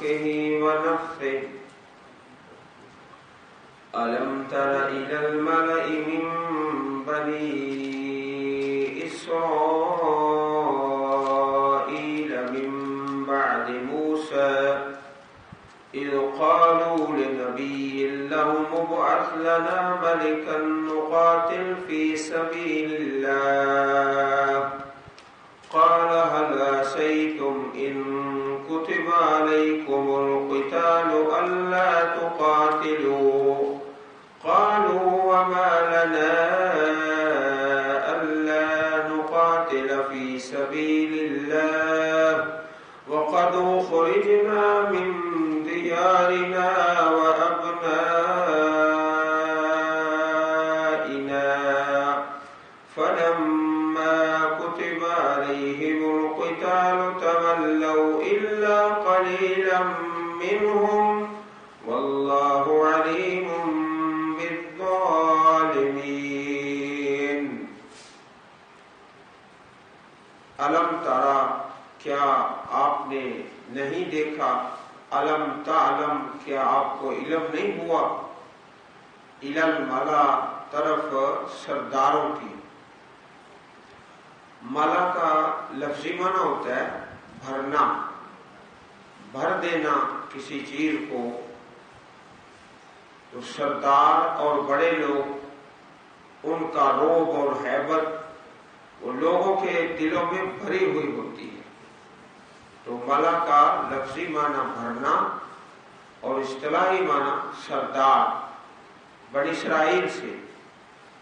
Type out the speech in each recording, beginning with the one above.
خلقه ونفسه ألم تر إلى الملأ من بني إسرائيل من بعد موسى إذ قالوا لنبي لهم ابعث لنا ملكا نقاتل في سبيل الله قال هل عسيتم إن كتب عليكم القتال ألا تقاتلوا قالوا وما لنا ألا نقاتل في سبيل الله وقد أخرجنا من ديارنا وأبنائنا فلما كتب عليهم القتال تولوا إلا قليلا منهم والله عليم بالظالمين علم ترى کیا آپ نے نہیں دیکھا علم تعلم کیا آپ کو علم نہیں ہوا علم ملا طرف سرداروں کی ملا کا لفظی معنی ہوتا ہے بھرنا بھر دینا کسی چیز کو تو سردار اور بڑے لوگ ان کا روب اور ہیبت وہ لوگوں کے دلوں میں بھری ہوئی ہوتی ہے تو ملا کا لفظی معنی بھرنا اور اصطلاحی معنی سردار بنی اسرائیل سے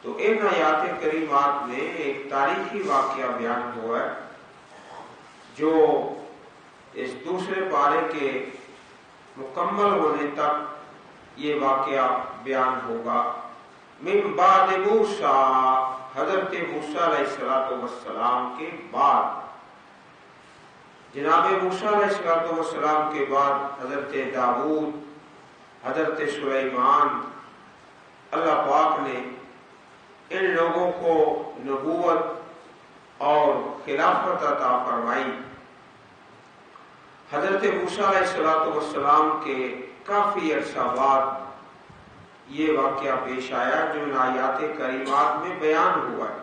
تو ان آیات کریمات میں ایک تاریخی واقعہ بیان ہوا ہے جو اس دوسرے پارے کے مکمل ہونے تک یہ واقعہ بیان ہوگا من بعد موسیٰ حضرت موسیٰ علیہ السلام کے بعد جناب موسیٰ علیہ السلام کے بعد حضرت داؤد حضرت سلیمان اللہ پاک نے ان لوگوں کو نبوت اور خلافت عطا فرمائی حضرت موسیٰ علیہ السلام کے کافی عرصہ بعد یہ واقعہ پیش آیا جو ان آیات کریمات میں بیان ہوا ہے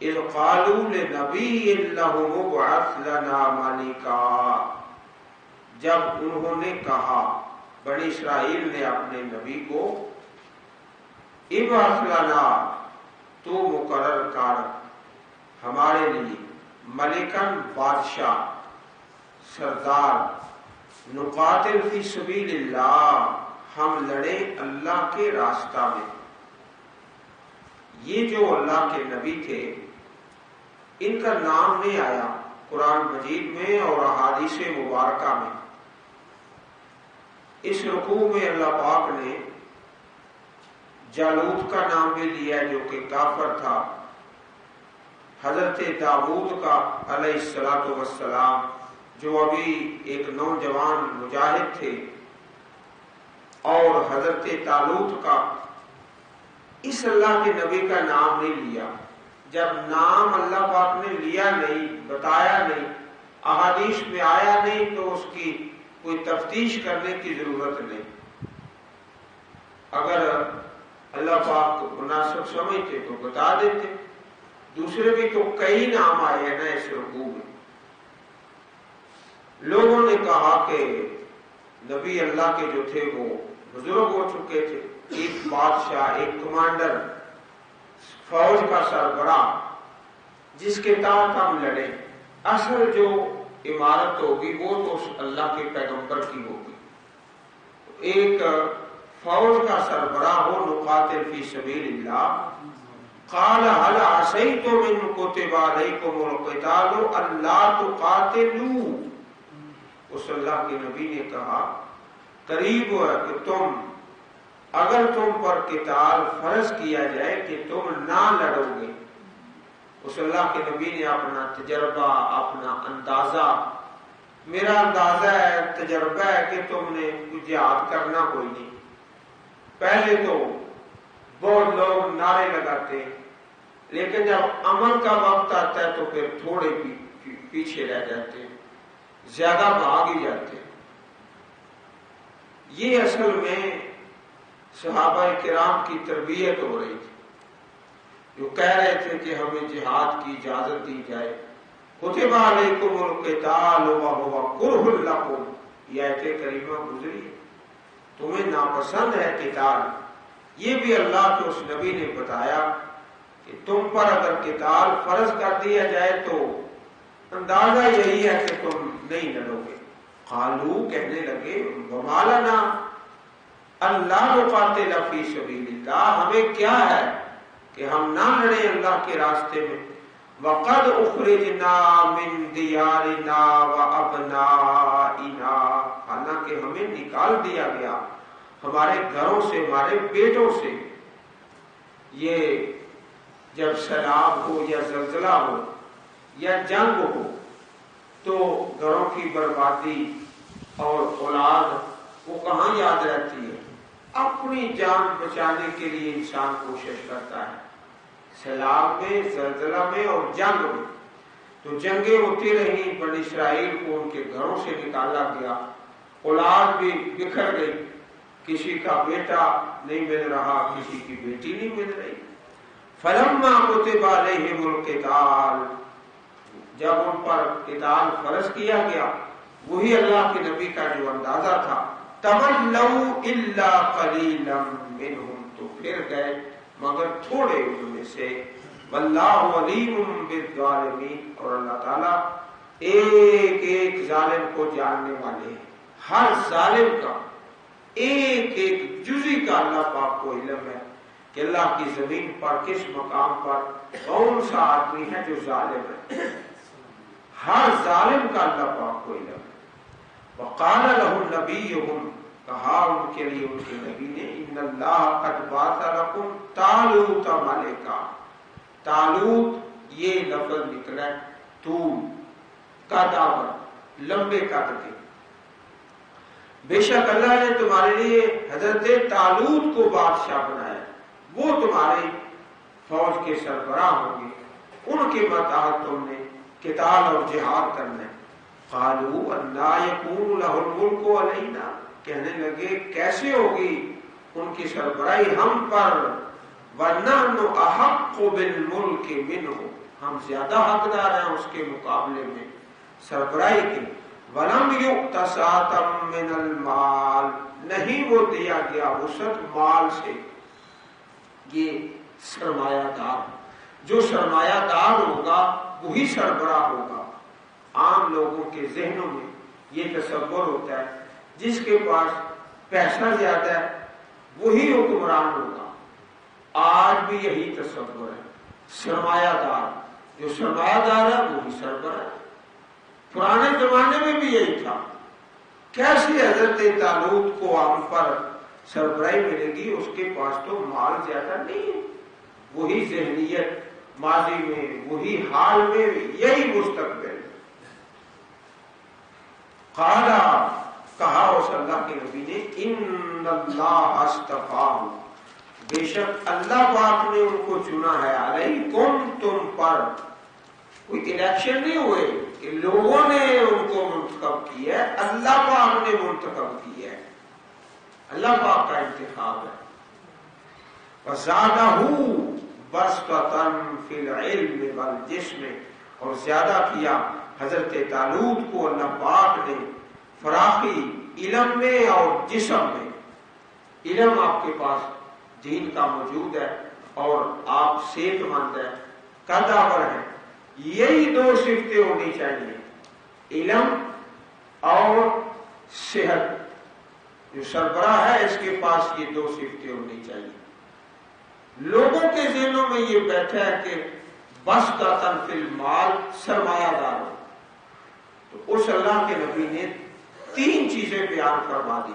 اذ قالوا لنبی لهم ابعث لنا ملکا جب انہوں نے کہا بنی اسرائیل نے اپنے نبی کو ابعث لنا تو مقرر کر ہمارے لیے ملکن بادشاہ سردار نقاتل فی سبیل اللہ ہم لڑے اللہ کے راستہ میں یہ جو اللہ کے نبی تھے ان کا نام نہیں آیا قرآن مجید میں اور احادیث مبارکہ میں اس رکوع میں اللہ پاک نے جالوت کا نام بھی لیا جو کہ کافر تھا حضرت داؤد کا علیہ السلام جو ابھی ایک نوجوان مجاہد تھے اور حضرت طالوت کا اس اللہ کے نبی کا نام نہیں لیا جب نام اللہ پاک نے لیا نہیں بتایا نہیں احادیث میں آیا نہیں تو اس کی کوئی تفتیش کرنے کی ضرورت نہیں اگر اللہ پاک کو مناسب سمجھتے تو بتا دیتے دوسرے بھی تو کئی نام آئے ہیں نا اس رکوع میں لوگوں نے کہا کہ نبی اللہ کے جو تھے وہ بزرگ ہو چکے تھے ایک بادشاہ ایک کمانڈر فوج کا سربراہ جس کے تحت ہم لڑے اصل جو عمارت ہوگی وہ تو اللہ کے پیغمبر کی ہوگی ایک فوج کا سربراہ ہو نقاتل فی سبیل اللہ قال هل عسیتم ان کتب علیکم القتال الا تقاتلوا اس اللہ کے نبی نے کہا قریب ہے کہ اگر تم پر قتال فرض کیا جائے کہ تم نہ لڑو گے اس اللہ کے نبی نے اپنا تجربہ اپنا اندازہ میرا اندازہ ہے تجربہ ہے کہ تم نے جہاد کرنا کوئی نہیں پہلے تو بہت لوگ نعرے لگاتے لیکن جب عمل کا وقت آتا ہے تو پھر تھوڑے پیچھے رہ جاتے زیادہ بھاگ ہی جاتے یہ اصل میں صحابہ کرام کی تربیت ہو رہی تھی، جو کہہ رہے تھے کہ ہمیں جہاد کی اجازت دی جائے. کتب علیکم القتال وہو کرہ لکم، یہ آیت کریمہ گزری ہے، تمہیں ناپسند ہے قتال. یہ بھی اللہ کے اس نبی نے بتایا کہ تم پر اگر قتال فرض کر دیا جائے تو اندازہ یہی ہے کہ تم نہیں لڑو گے. قالو، کہنے لگے، وما لنا الا نقاتل فی سبیل اللہ، ہمیں کیا ہے کہ ہم نہ لڑیں اللہ کے راستے میں. وقد اخرجنا من دیارنا وابنائنا، حالانکہ ہمیں نکال دیا گیا ہمارے گھروں سے، ہمارے بیٹوں سے. یہ جب سیلاب ہو یا زلزلہ ہو یا جنگ ہو تو گھروں کی بربادی اور اولاد وہ کہاں یاد رہتی ہے؟ اپنی جان بچانے کے لیے انسان کوشش کرتا ہے. سیلاب میں، زلزلہ میں اور جنگ میں تو جنگیں ہوتی رہیں، بنی اسرائیل کو ان کے گھروں سے نکالا گیا، اولاد بھی بکھر گئی، کسی کا بیٹا نہیں مل رہا، کسی کی بیٹی نہیں مل رہی. فلما کتب علیہم القتال، جب ان پر قتال فرض کیا گیا، وہی اللہ کے نبی کا جو اندازہ تھا، تولوا الا قلیلا منہم، تو پھر گئے مگر تھوڑے ان میں سے. واللہ علیم بالظالمین، اور اللہ تعالیٰ ایک ایک ظالم کو جاننے والے ہیں. ہر ظالم کا ایک ایک جزی کا اللہ پاک کو علم ہے کہ اللہ کی زمین پر کس مقام پر کون سا آدمی ہے جو ظالم ہے. ہر ظالم کا اللہ پاک کو علم ہے. وقال لهم نبیہم، کہا ان کے لیے ان کے نبی نے، ان اللہ قد بعث لکم طالوت ملکا. طالوت یہ لفظ نکلا ہے طول، قداور، لمبے قد کے. بے شک اللہ نے تمہارے لیے حضرت طالوت کو بادشاہ بنایا، وہ تمہارے فوج کے سربراہ ہوں گے، ان کے ماتحت تم نے قتال اور جہاد کرنا ہے. قالوا انا یکون لہ الملک علینا، کہنے لگے کیسے ہوگی ان کی سربراہی ہم پر، وَنَحْنُ أَحَقُّ بِالْمُلْكِ مِنْهُ، ہم زیادہ حقدار ہیں اس کے مقابلے میں سربراہی کے. وَلَمْ يُؤْتَ سَعَةً مِّنَ الْمَالِ، نہیں وہ دیا گیا وسعت مال سے. یہ سرمایہ دار، جو سرمایہ دار ہوگا وہی سربراہ ہوگا. عام لوگوں کے ذہنوں میں یہ تصور ہوتا ہے جس کے پاس پیسہ زیادہ ہے وہی حکمران ہوگا. آج بھی یہی تصور ہے. سرمایہ دار، جو سرمایہ دار ہے وہی سربراہ ہے. پرانے زمانے میں بھی یہی تھا. کیسے حضرت طالوت کو ہم پر سربراہی ملے گی؟ اس کے پاس تو مال زیادہ نہیں ہے. وہی ذہنیت ماضی میں، وہی حال میں، یہی مستقبل. قالا، کہا اس اللہ کے نبی نے، ان اللہ اصطفاہ، بے شک اللہ پاک نے ان کو چنا ہے، علیکم، تم پر. کوئی الیکشن نہیں ہوئے کہ لوگوں نے ان کو منتخب کیا ہے، اللہ پاک نے منتخب کیا ہے، اللہ پاک کا انتخاب ہے. وَزَادَهُ بَسْطَةً فِي الْعِلْمِ وَالْجِسْمِ، اور زیادہ کیا حضرت طالوت کو اللہ پاک نے فراخی علم میں اور جسم میں. علم آپ کے پاس دین کا موجود ہے اور آپ صحت مند ہے، قداور ہے. یہی دو صفتیں ہونی چاہیے، علم اور صحت. جو سربراہ ہے اس کے پاس یہ دو صفتیں ہونی چاہیے. لوگوں کے ذہنوں میں یہ بیٹھا ہے کہ بس کا فی المال، سرمایہ دار ہو. تو اس اللہ کے نبی نے تین چیزیں بیان فرما دی.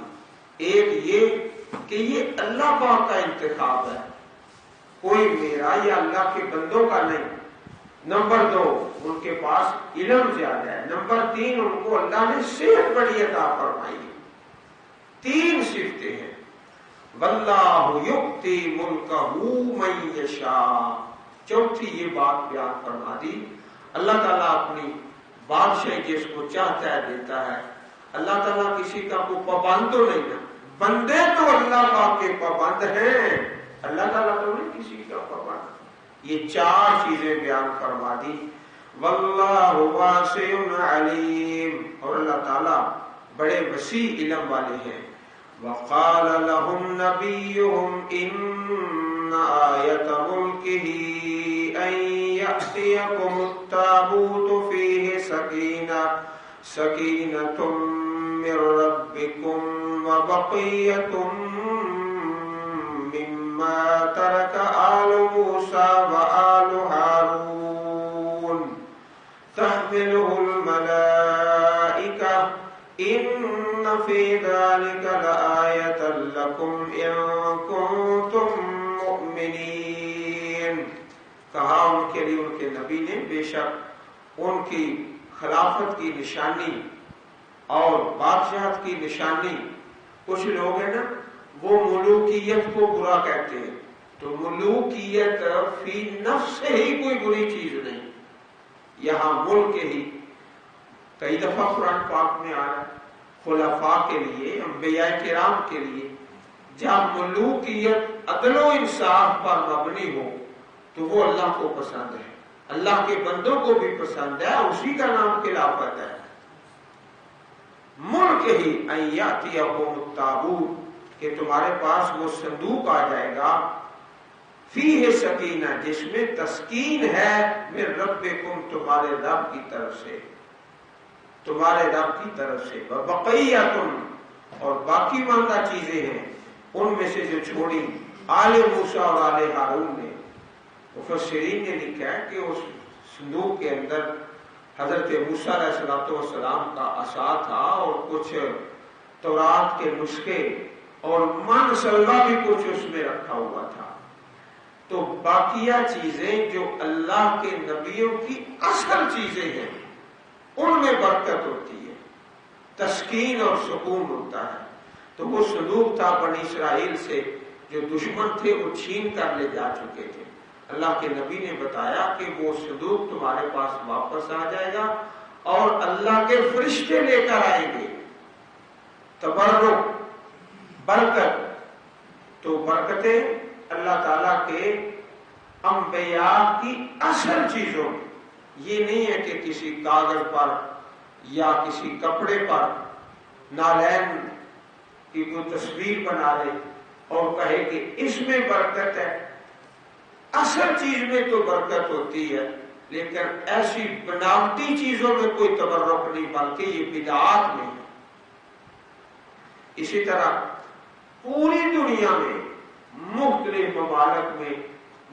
ایک یہ کہ یہ اللہ پاک کا انتخاب ہے، کوئی میرا یا اللہ کے بندوں کا نہیں. نمبر دو، ان کے پاس علم زیادہ ہے. نمبر تین، ان کو اللہ نے صحت بڑی عطا فرمائی ہے. تین صفتیں ہیں. واللہ یؤتی ملکہ من یشاء. چوتھی یہ بات بیان فرما دی، اللہ تعالیٰ اپنی بادشاہی جس کو چاہتا ہے دیتا ہے. اللہ تعالیٰ کسی کا کوئی پابند تو نہیں نا، بندے تو اللہ پاک کے پابند ہیں، اللہ تعالیٰ تو نہیں کسی کا پابند۔ یہ چار چیزیں بیان فرما دی۔ واللہ واسع علیم، اور اللہ تعالیٰ بڑے وسیع علم والے ہیں۔ وقال لهم نبيهم إن آية ملكه أن يأتيكم التابوت فيه سكينة من ربكم وبقية مما ترك آل موسى وآل هارون تحمله الملائكة إن في ذلك لآية لكم إن كنتم مؤمنين۔ کہا ان کے لیے ان کے نبی نے بے شک ان کی خلافت کی نشانی اور بادشاہت کی نشانی، کچھ لوگ ہیں نا وہ ملوکیت کو برا کہتے ہیں، تو ملوکیت فی نفس ہی کوئی بری چیز نہیں، یہاں ملک ہی کئی دفعہ قرآن پاک میں آ رہا ہے، خلفاء کے لیے، انبیاء کرام کے لیے جب ملوکیت عدل و انصاف پر مبنی ہو تو وہ اللہ کو پسند ہے، اللہ کے بندوں کو بھی پسند ہے، اسی کا نام خلافت ہے۔ ملک ہی ان یاتیکم التابوت، کہ تمہارے پاس وہ صندوق آ جائے گا، فیہ سکینہ، جس میں تسکین ہے، من ربکم، تمہارے رب کی طرف سے، تمہارے رب کی طرف سے، وبقیۃ، اور باقی ماندہ چیزیں ہیں ان میں سے جو چھوڑی آل موسیٰ اور آل ہارون نے۔ مفسرین نے لکھا ہے کہ اس صندوق کے اندر حضرت موسیٰ علیہ السلام کا عصا تھا اور کچھ تورات کے نسخے اور من سلوا بھی کچھ اس میں رکھا ہوا تھا۔ تو باقیہ چیزیں جو اللہ کے نبیوں کی اصل چیزیں ہیں ان میں برکت ہوتی ہے، تسکین اور سکون ہوتا ہے۔ تو وہ صندوق تھا بنی اسرائیل سے جو دشمن تھے وہ چھین کر لے جا چکے تھے، اللہ کے نبی نے بتایا کہ وہ صندوق تمہارے پاس واپس آ جائے گا اور اللہ کے فرشتے لے کر آئیں گے، تبرک، برکت۔ تو برکتیں اللہ تعالیٰ کے انبیاء کی اصل چیزوں میں، یہ نہیں ہے کہ کسی کاغذ پر یا کسی کپڑے پر نالین کی کوئی تصویر بنا لے اور کہے کہ اس میں برکت ہے۔ اصل چیز میں تو برکت ہوتی ہے، لیکن ایسی بناوٹی چیزوں میں کوئی تبرک نہیں، بلکہ یہ بدعات میں ہے۔ اسی طرح پوری دنیا میں مختلف ممالک میں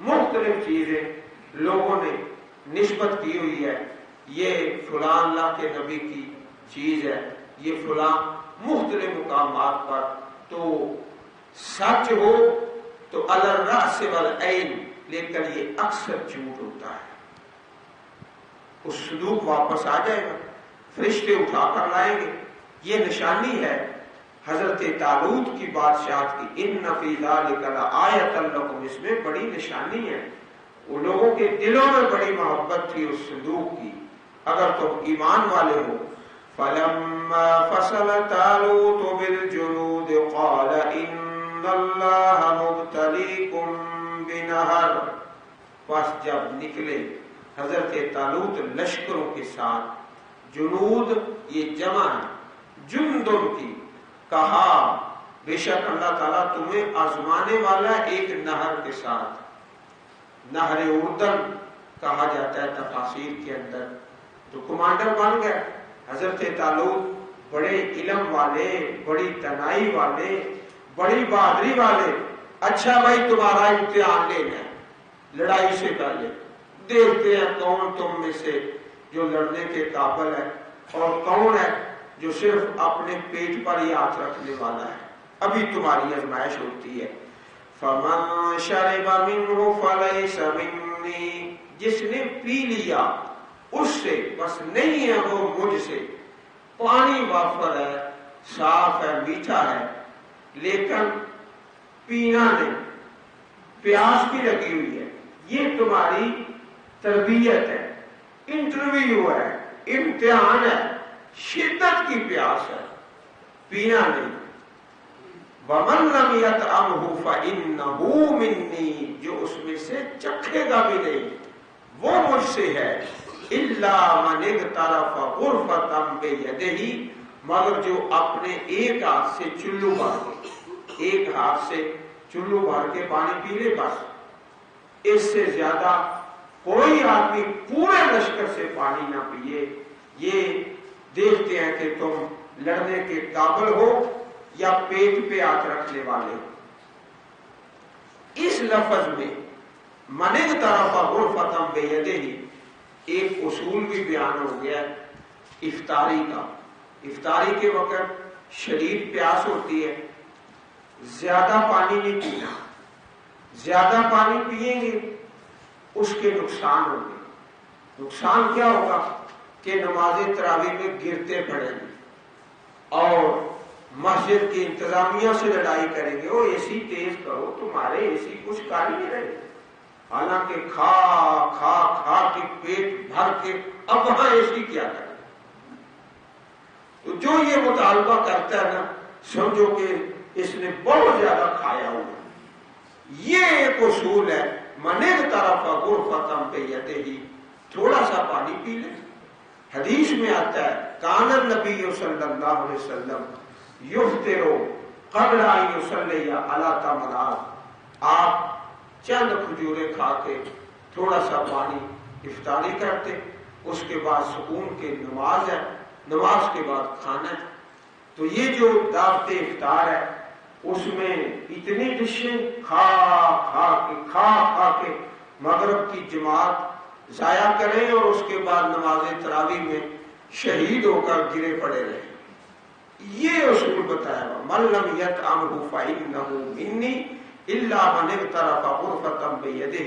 مختلف چیزیں لوگوں نے نسبت کی ہوئی ہے، یہ فلاں اللہ کے نبی کی چیز ہے، یہ فلاں مختلف مقامات پر، تو سچ ہو تو علی الرأس والعین، لیکن یہ اکثر جھوٹ ہوتا ہے۔ اس صندوق واپس آ جائے گا، فرشتے اٹھا کر لائیں گے، یہ نشانی ہے حضرت طالوت کی بادشاہت کی۔ ان فی ذلک لآیۃ لکم، اس میں بڑی نشانی ہے۔ وہ لوگوں کے دلوں میں بڑی محبت تھی اس صندوق کی، اگر تم ایمان والے ہو۔ فلما فصل طالوت بالجنود قال ان اللہ مبتلیکم بنہر، بس جب نکلے حضرت طالوت لشکروں کے ساتھ، جنود یہ جمع ہے جندن کی، کہا بے شک اللہ تعالیٰ تمہیں آزمانے والا ایک نہر کے ساتھ، نہر اردن کہا جاتا ہے تفاسیر کے اندر۔ تو کمانڈر بن گئے حضرت طالوت، بڑے علم والے، بڑی تنائی والے، بڑی بہادری والے۔ اچھا بھائی تمہارا امتحان لینا ہے لڑائی سے پہلے، دیکھتے ہیں کون تم میں سے جو لڑنے کے قابل ہے اور کون ہے جو صرف اپنے پیٹ پر ہی ہاتھ رکھنے والا ہے، ابھی تمہاری آزمائش ہوتی ہے۔ فَمَن شَرِبَ مِنْهُ فَلَيْسَ مِنِّي، جس نے پی لیا اس سے بس نہیں ہے وہ مجھ سے۔ پانی وافر ہے، صاف ہے، میٹھا ہے، لیکن پینا نہیں، پیاس بھی لگی ہوئی ہے۔ یہ تمہاری تربیت ہے، انٹرویو ہے، امتحان ہے، شدت کی پیاس ہے، پینا نہیں۔ وَمَن لَّمْ يَطْعَمْهُ فَإِنَّهُ مِنِّي، جو اس میں سے چکھے گا بھی نہیں وہ مجھ سے ہے، إِلَّا مَنِ اغْتَرَفَ غُرْفَةً بِيَدِهِ، مگر جو اپنے ایک ہاتھ سے چلو بھر کے، ایک ہاتھ سے چلو بھر کے پانی پی لے بس، اس سے زیادہ کوئی آدمی پورے لشکر سے پانی نہ پیے۔ یہ دیکھتے ہیں کہ تم لڑنے کے قابل ہو یا پیٹ پہ ہاتھ رکھنے والے ہو۔ اس لفظ میں من اغترف غرفۃ بیدہ ایک اصول بھی بیان ہو گیا افطاری کا۔ افطاری کے وقت شدید پیاس ہوتی ہے، زیادہ پانی نہیں پینا، زیادہ پانی پیئیں گے اس کے نقصان ہوں گے۔ نقصان کیا ہوگا کہ نماز تراویح میں گرتے پڑیں گے اور مسجد کی انتظامیہ سے لڑائی کریں گے، وہ اے سی تیز کرو، تمہارے اے سی کچھ کر ہی نہیں رہے، حالانکہ کھا کھا کھا کے پیٹ بھر کے اب وہاں اے سی کیا کرے۔ تو جو یہ مطالبہ کرتا ہے نا، سمجھو کہ اس نے بہت زیادہ کھایا ہوا۔ یہ ایک اصول ہے، من اغترف غرفۃ بیدہ، تھوڑا سا پانی پی لے۔ حدیث میں آتا ہے کان النبی صلی اللہ علیہ وسلم یفطر قبل ان یصلی علی تمرات، آپ چند کھجوریں کھا کے تھوڑا سا پانی افطاری کرتے، اس کے بعد سکون کے نماز ہے، نماز کے بعد کھانا ہے۔ تو یہ جو دعوت افطار ہے اس میں اتنی ڈشیں کھا کھا کے مغرب کی جماعت ضائع کریں اور اس کے بعد نماز تراویح میں شہید ہو کر گرے پڑے رہے۔ یہ اصول بتایا ہوا، من لم یطعمہ فإنہ منی الا من اغترف غرفۃ بیدہ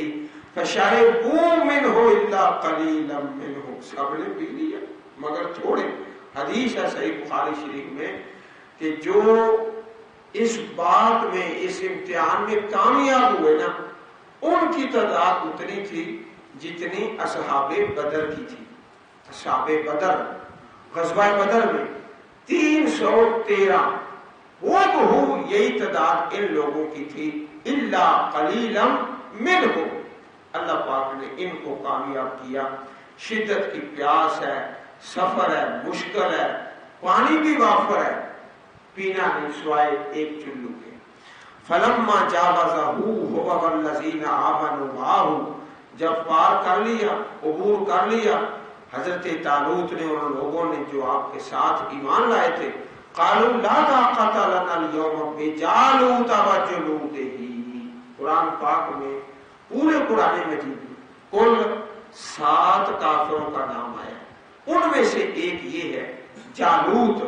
فشربوا منہ الا قلیلا منہ، سب نے پی لیا مگر تھوڑے۔ حدیث ہے صحیح بخاری شریف میں کہ جو اس بات میں، اس امتحان میں کامیاب ہوئے نا، ان کی تعداد اتنی تھی جتنی اصحاب بدر کی تھی۔ اصحاب بدر، غزوہ بدر میں 313 وہ یہی تعداد ان لوگوں کی تھی، الا قلیلا منہ، اللہ پاک نے ان کو کامیاب کیا۔ شدت کی پیاس ہے، سفر ہے، مشکل ہے، پانی بھی وافر ہے، پینا نہیں سوائے ایک چلو کے۔ فلما جاوزہ هو والذین آمنوا معہ، جب پار کر لیا، عبور کر لیا حضرت طالوت نے اور ان لوگوں نے جو آپ کے ساتھ ایمان لائے تھے، قالوا لا طاقت لنا اليوم بجالوت وجنودہ، قرآن پاک میں پورے قرآن مجید میں کل 7 کافروں کا نام آیا، ان میں سے ایک یہ ہے جالوت،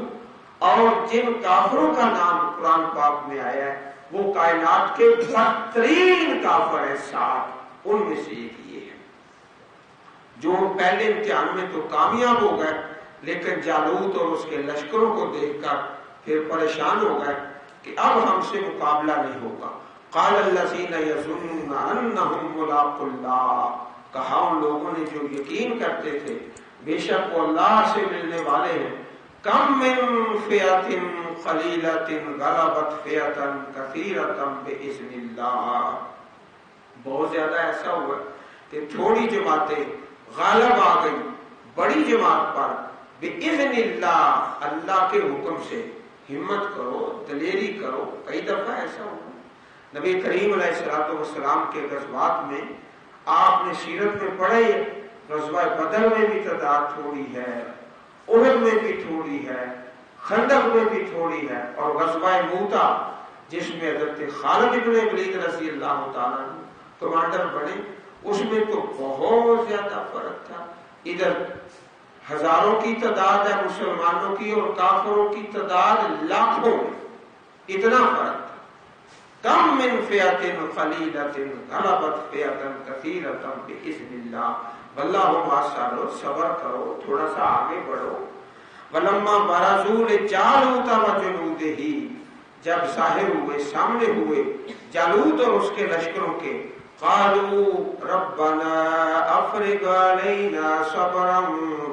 اور جن کافروں کا نام قرآن پاک میں آیا ہے وہ کائنات کے بدترین کافر ہیں 7، ان میں سے ایک یہ ہے۔ جو پہلے امتحان میں تو کامیاب ہو گئے لیکن جالوت اور اس کے لشکروں کو دیکھ کر پھر پریشان ہو گئے کہ اب ہم سے مقابلہ نہیں ہوگا۔ قال الذین یظنون انہم ملاقو اللہ، کہا ان لوگوں نے جو یقین کرتے تھے بے شک وہ اللہ سے ملنے والے ہیں، کم من فئۃ قلیلۃ غلبت فئۃ کثیرۃ باذن اللہ، بہت زیادہ ایسا ہوا کہ تھوڑی جماعتیں غالب آ گئی بڑی جماعت پر، باذن اللہ، اللہ کے حکم سے۔ ہمت کرو، دلیری کرو، کئی دفعہ ایسا ہوا۔ نبی کریم علیہ الصلوۃ والسلام کے غزوات میں آپ نے سیرت میں پڑھے، غزوہ بدر میں بھی تعداد تھوڑی ہے، احد میں بھی تھوڑی ہے، خندق میں بھی تھوڑی ہے، اور غزوہ موتا جس میں حضرت خالد بن ولید رضی اللہ تعالیٰ کمانڈر بنے، اس میں تو بہت زیادہ فرق تھا۔ ادھر ہزاروں کی تعداد ہے مسلمانوں کی اور کافروں کی تعداد لاکھوں میں، اتنا فرق تھا۔ کم من فئۃ قلیلۃ غلبت فئۃ کثیرۃ باذن اللہ، واللہ مع الصابرین، صبر کرو، تھوڑا سا آگے بڑھو۔ ولما برزوا لجالوت وجنودہ، جب ظاہر ہوئے، سامنے ہوئے جالوت اور اس کے لشکروں کے، قالوا ربنا افرغ علینا صبرا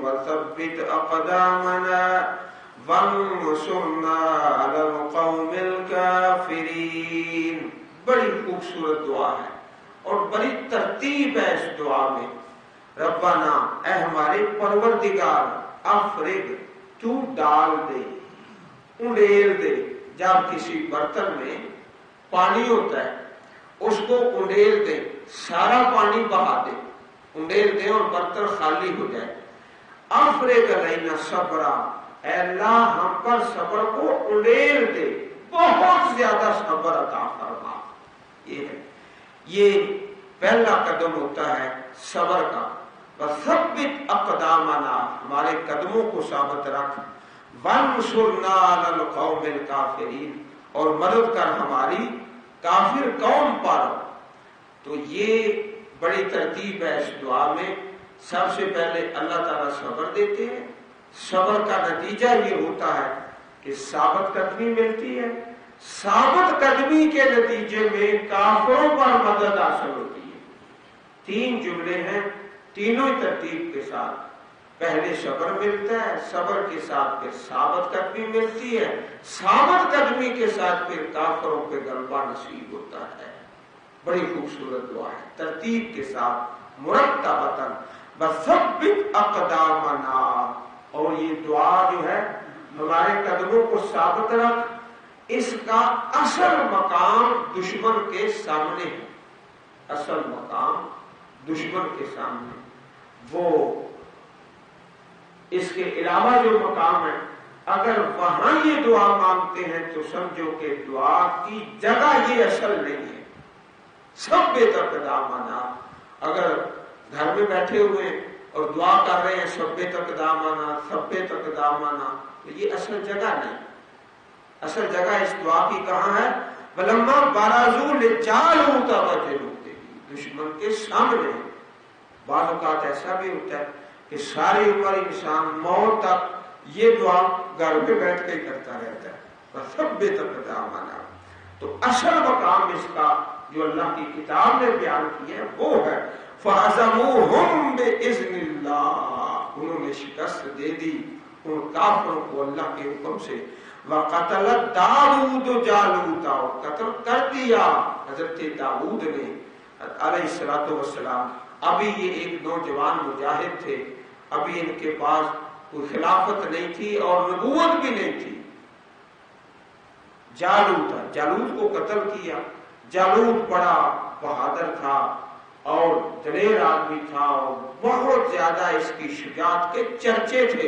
وثبت اقدامنا وانصرنا علی القوم الکافرین. بڑی خوبصورت دعا ہے اور بڑی ترتیب ہے اس دعا میں. ربنا، اے ہمارے پروردگار، افرغ، تو ڈال دے، انڈیل دے. جب کسی برتن میں پانی ہوتا ہے اس کو انڈیل دے، سارا پانی بہا دے، انڈیل دے اور برتن خالی ہو جائے. افرغ علینا صبرا، اے اللہ ہم پر صبر کو انڈیل دے، بہت زیادہ صبر عطا فرما. یہ پہلا قدم ہوتا ہے صبر کا. وثبت اقدامنا، ہمارے قدموں کو ثابت رکھ. وانصرنا علی القوم الکافرین، اور مدد کر ہماری کافر قوم پر. تو یہ بڑی ترتیب ہے اس دعا میں. سب سے پہلے اللہ تعالیٰ صبر دیتے ہیں. صبر کا نتیجہ یہ ہوتا ہے کہ ثابت قدمی ملتی ہے. ثابت قدمی کے نتیجے میں کافروں پر مدد حاصل ہوتی ہے. 3 جملے ہیں، تینوں ہی ترتیب کے ساتھ. پہلے صبر ملتا ہے، صبر کے ساتھ پھر ثابت قدمی ملتی ہے، ثابت قدمی کے ساتھ پھر کافروں پہ غلبہ نصیب ہوتا ہے. بڑی خوبصورت دعا ہے ترتیب کے ساتھ، مرتبۃ وثبت اقدامنا. اور یہ دعا جو ہے ہمارے قدموں کو ثابت رکھ. اس کا اصل مقام دشمن کے سامنے ہے. اصل مقام دشمن کے سامنے. وہ اس کے علاوہ جو مقام ہے، اگر وہاں یہ دعا مانگتے ہیں تو سمجھو کہ دعا کی جگہ یہ اصل نہیں ہے. ثبت اقدامنا، اگر گھر میں بیٹھے ہوئے اور دعا کر رہے ہیں ثبت اقدامنا ثبت اقدامنا، تو یہ اصل جگہ نہیں. اصل جگہ اس دعا کی کہاں ہے؟ وَلَمَّا بَرَزُوا لِجَالُوتَ وَجُنُودِهِ، دشمن کے سامنے. بعض اوقات ایسا بھی ہوتا ہے کہ ساری عمر انسان موت تک یہ دعا گھر پہ بیٹھ کے کرتا رہتا ہے. وَثَبِّتْ أَقْدَامَنَا. تو اصل مقام اس کا جو اللہ کی کتاب نے بیان کیا ہے وہ ہے فَعَزَمُوهُمْ بِإِذْنِ اللَّهِ، انہوں نے شکست دے دی ان کافروں کو اللہ کے حکم سے. وَقَتَلَ دَاوُودُ جَالُوتَ، اور قتل کر دیا حضرت داؤد نے علیہ الصلوۃ والسلام. ابھی یہ ایک نوجوان مجاہد تھے، ابھی ان کے پاس کوئی خلافت نہیں تھی اور نبوت بھی نہیں تھی. جالوت کو قتل کیا. جالوت بڑا بہادر تھا اور دلیر آدمی تھا اور بہت زیادہ اس کی شجاعت کے چرچے تھے.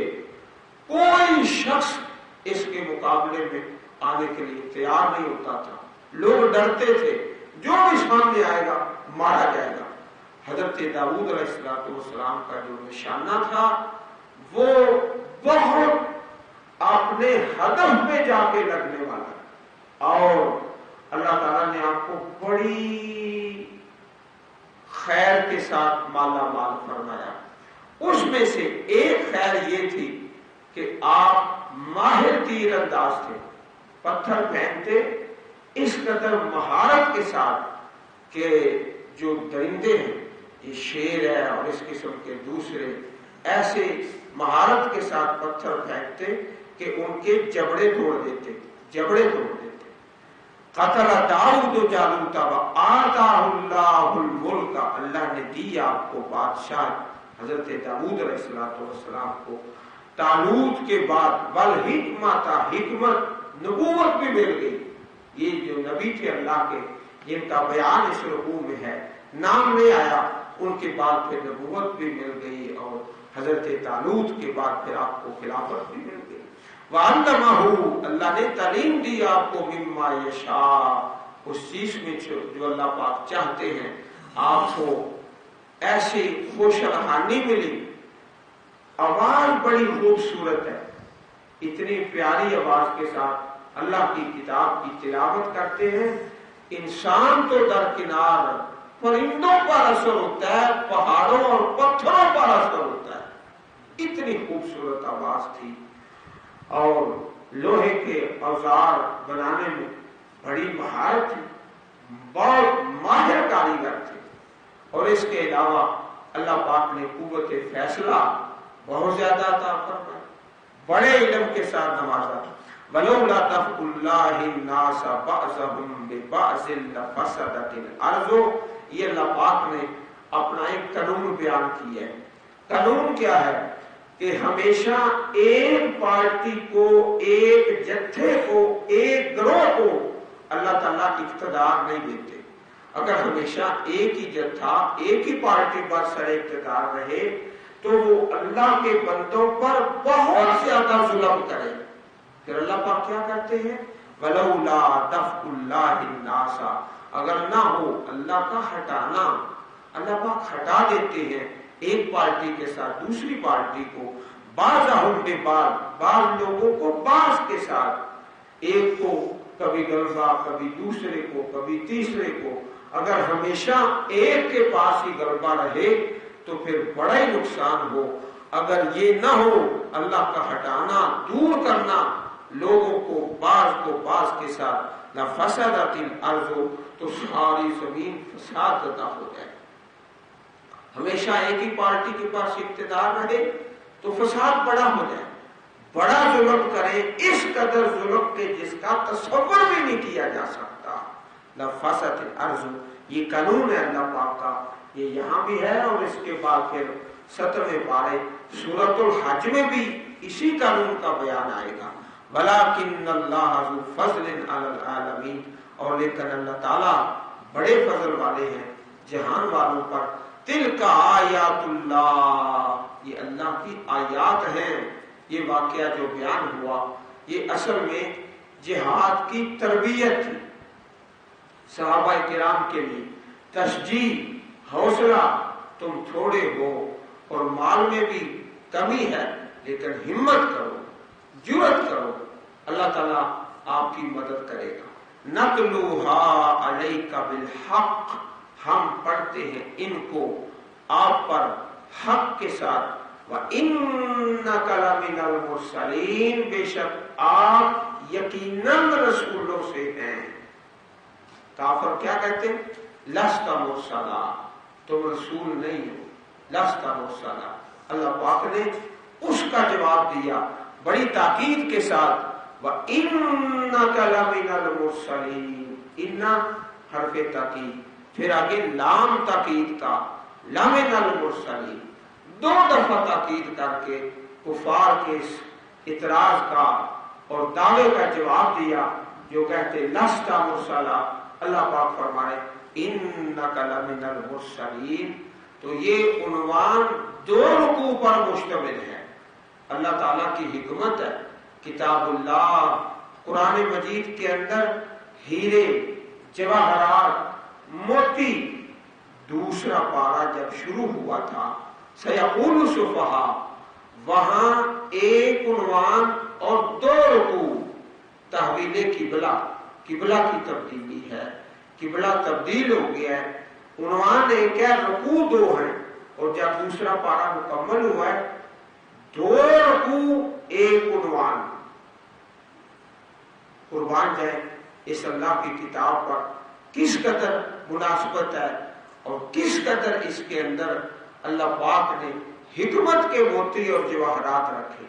کوئی شخص اس کے مقابلے میں آنے کے لیے تیار نہیں ہوتا تھا. لوگ ڈرتے تھے جو بھی سامنے آئے گا مارا جائے گا. حضرت داؤد علیہ السلام کا جو نشانہ تھا وہ بہت اپنے ہدف پہ جا کے لگنے والا، اور اللہ تعالیٰ نے آپ کو بڑی خیر کے ساتھ مالا مال فرمایا. اس میں سے ایک خیر یہ تھی کہ آپ ماہر تیر انداز تھے، پتھر پھینکتے اس قدر مہارت کے ساتھ کہ جو درندے ہیں، یہ شیر ہے اور اس قسم کے دوسرے، ایسے مہارت کے ساتھ پتھر پھینکتے کہ ان کے جبڑے توڑ دیتے. قتل داؤد جالوت وآتاہ اللہ الملک، اللہ نے دی آپ کو بادشاہ حضرت داؤد علیہ السلام کو. طالوت کے بعد والحکمت، حکمت نبوت بھی مل گئی. یہ جو نبی تھے اللہ کے جن کا بیان اس رکوع میں ہے، نام نہیں آیا، ان کے بعد پھر نبوت بھی مل گئی اور حضرت طالوت کے بعد پھر آپ کو خلافت بھی مل گئی. وَعَلَّمَهُ، اللہ نے تعلیم دی آپ کو مما یشاء، اس چیز میں جو اللہ پاک چاہتے ہیں. آپ کو ایسی خوش رہانی ملی. آواز بڑی خوبصورت ہے، اتنی پیاری آواز کے ساتھ اللہ کی کتاب کی تلاوت کرتے ہیں. انسان تو درکنار، پرندوں پر اثر ہوتا ہے، پہاڑوں اور پتھروں پر اثر ہوتا ہے. اتنی خوبصورت آواز تھی اور لوہے کے اوزار بنانے میں بڑی مہارت تھی، بہت ماہر کاریگر تھے. اور اس کے علاوہ اللہ پاک نے قوت فیصلہ بہت زیادہ عطا فرمائی. بڑے علم کے ساتھ نوازا. ولولا دفع اللہ الناس بعضهم ببعض لفسدت الارض. یہ اللہ پاک نے اپنا ایک قانون بیان کیا ہے. قانون کیا ہے کہ ہمیشہ ایک پارٹی کو، ایک جتھے کو، ایک گروہ کو اللہ تعالیٰ اقتدار نہیں دیتے. اگر ہمیشہ ایک ہی جتھا، ایک ہی پارٹی پر سر اقتدار رہے تو وہ اللہ کے بندوں پر بہت زیادہ ظلم کرے. پھر اللہ پاک کیا کرتے ہیں؟ وَلَوْلَا دَفْعُ اللَّهِ النَّاسَ. اگر نہ ہو اللہ کا ہٹانا، اللہ پاک ہٹا دیتے ہیں ایک پارٹی کے ساتھ دوسری پارٹی کو، بعضهم ببعض، بعض لوگوں کو بعض کے ساتھ، ایک کو کبھی غلبہ، کبھی دوسرے کو، کبھی تیسرے کو. اگر ہمیشہ ایک کے پاس ہی غلبہ رہے تو پھر بڑا ہی نقصان ہو. اگر یہ نہ ہو اللہ کا ہٹانا، دور کرنا لوگوں کو بعض کے ساتھ، لفسدت الارض، تو ساری زمین فساد زدہ ہو جائے. ہمیشہ ایک ہی پارٹی کے پاس اقتدار رہے تو فساد بڑا ہو جائے. بڑا ظلم کرے، اس قدر ظلم کے جس کا تصور بھی نہیں کیا جا سکتا. لفسدت الارض، یہ قانون ہے اللہ پاک کا. یہ یہاں بھی ہے اور اس کے بعد پھر 17ویں پارے سورۃ الحج میں بھی اسی قانون کا بیان آئے گا. وَلَٰكِنَّ اللَّهَ ذُو فَضْلٍ عَلَى الْعَالَمِينَ. اور لیکن اللہ تعالیٰ بڑے فضل والے ہیں جہان والوں پر. تِلْكَ آیات اللہ، یہ اللہ کی آیات ہیں. یہ واقعہ جو بیان ہوا یہ اصل میں جہاد کی تربیت تھی صحابہ کرام کے لیے. تشجیع، حوصلہ. تم تھوڑے ہو اور مال میں بھی کمی ہے لیکن ہمت کرو، جرأت کرو، اللہ تعالیٰ آپ کی مدد کرے گا. نَتْلُوهَا عَلَيْكَ بِالْحَقِّ، ہم پڑھتے ہیں ان کو آپ پر حق کے ساتھ. وَإِنَّكَ لَمِنَ الْمُرْسَلِينَ، بے شک آپ یقیناً رسولوں سے ہیں. کافر کیا کہتے ہیں؟ لست مرسلا، تم رسول نہیں ہو. لست مرسلا. اللہ پاک نے اس کا جواب دیا بڑی تاکید کے ساتھ. وَإِنَّكَ لَمِنَ الْمُرْسَلِينَ، اِنَّا حرف تاکید، پھر آگے لام تاکید کا، لَمِنَ الْمُرْسَلِينَ، 2 دفعہ تاکید کر کے کفار کے اس اعتراض کا اور دعوے کا جواب دیا جو کہتے لست مرسلا. اللہ پاک فرمائے اِنَّكَ لَمِنَ الْمُرْسَلِينَ. تو یہ عنوان 2 رکوع پر مشتمل ہے. اللہ تعالیٰ کی حکمت ہے. کتاب اللہ قرآن مجید کے اندر ہیرے، جواہرات، موتی. دوسرا پارہ جب شروع ہوا تھا سیقول السفہاء، وہاں ایک عنوان اور 2 رکوع. تحویل قبلہ، قبلہ کی تبدیلی ہے، قبلہ تبدیل ہو گیا ہے. عنوان ایک ہے، رکوع 2 ہیں. اور جب دوسرا پارہ مکمل ہوا ہے 2 رکوع 1 عنوان. قربان جائے اس اللہ کی کتاب پر کس قدر مناسبت ہے اور کس قدر اس کے اندر اللہ پاک نے حکمت کے موتی اور جواہرات رکھے.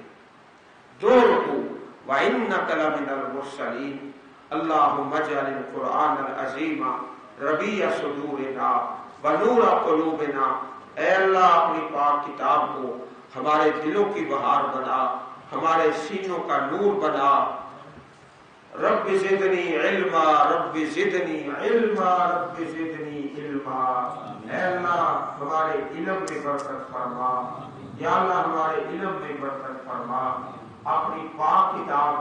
2 رکوع. وَإِنَّكَ لَمِنَ الْمُرْسَلِينَ. اللهم اجعل القرآن العظیم ربیع صدورنا ونور قلوبنا. اے اللہ اپنی پاک کتاب کو ہمارے دلوں کی بہار بنا، ہمارے سینوں کا نور بنا. رب زدنی علما، رب زدنی علما، رب زدنی علما. اے اللہ ہمارے علم میں برکت فرما، یا اللہ ہمارے علم میں برکت فرما. اپنی پاک کتاب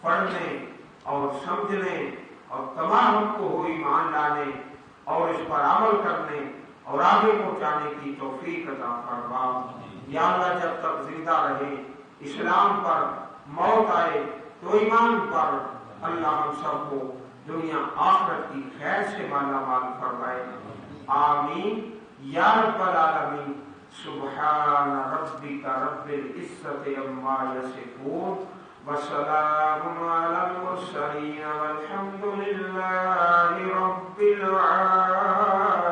پڑھنے اور سمجھنے اور تمام کو ہو ایمان لانے اور اس پر عمل کرنے اور آگے پہنچانے کی توفیق عطا فرما. یا اللہ جب تک زندہ رہے اسلام پر، موت آئے تو ایمان پر، اللہ ہم سب کو دنیا آخرت کی خیر سے مالا مال فرمائے. آمین یا رب العالمین. سبحان ربک رب العزت عما یصفون وسلام علی المرسلین والحمد للہ رب العالمین.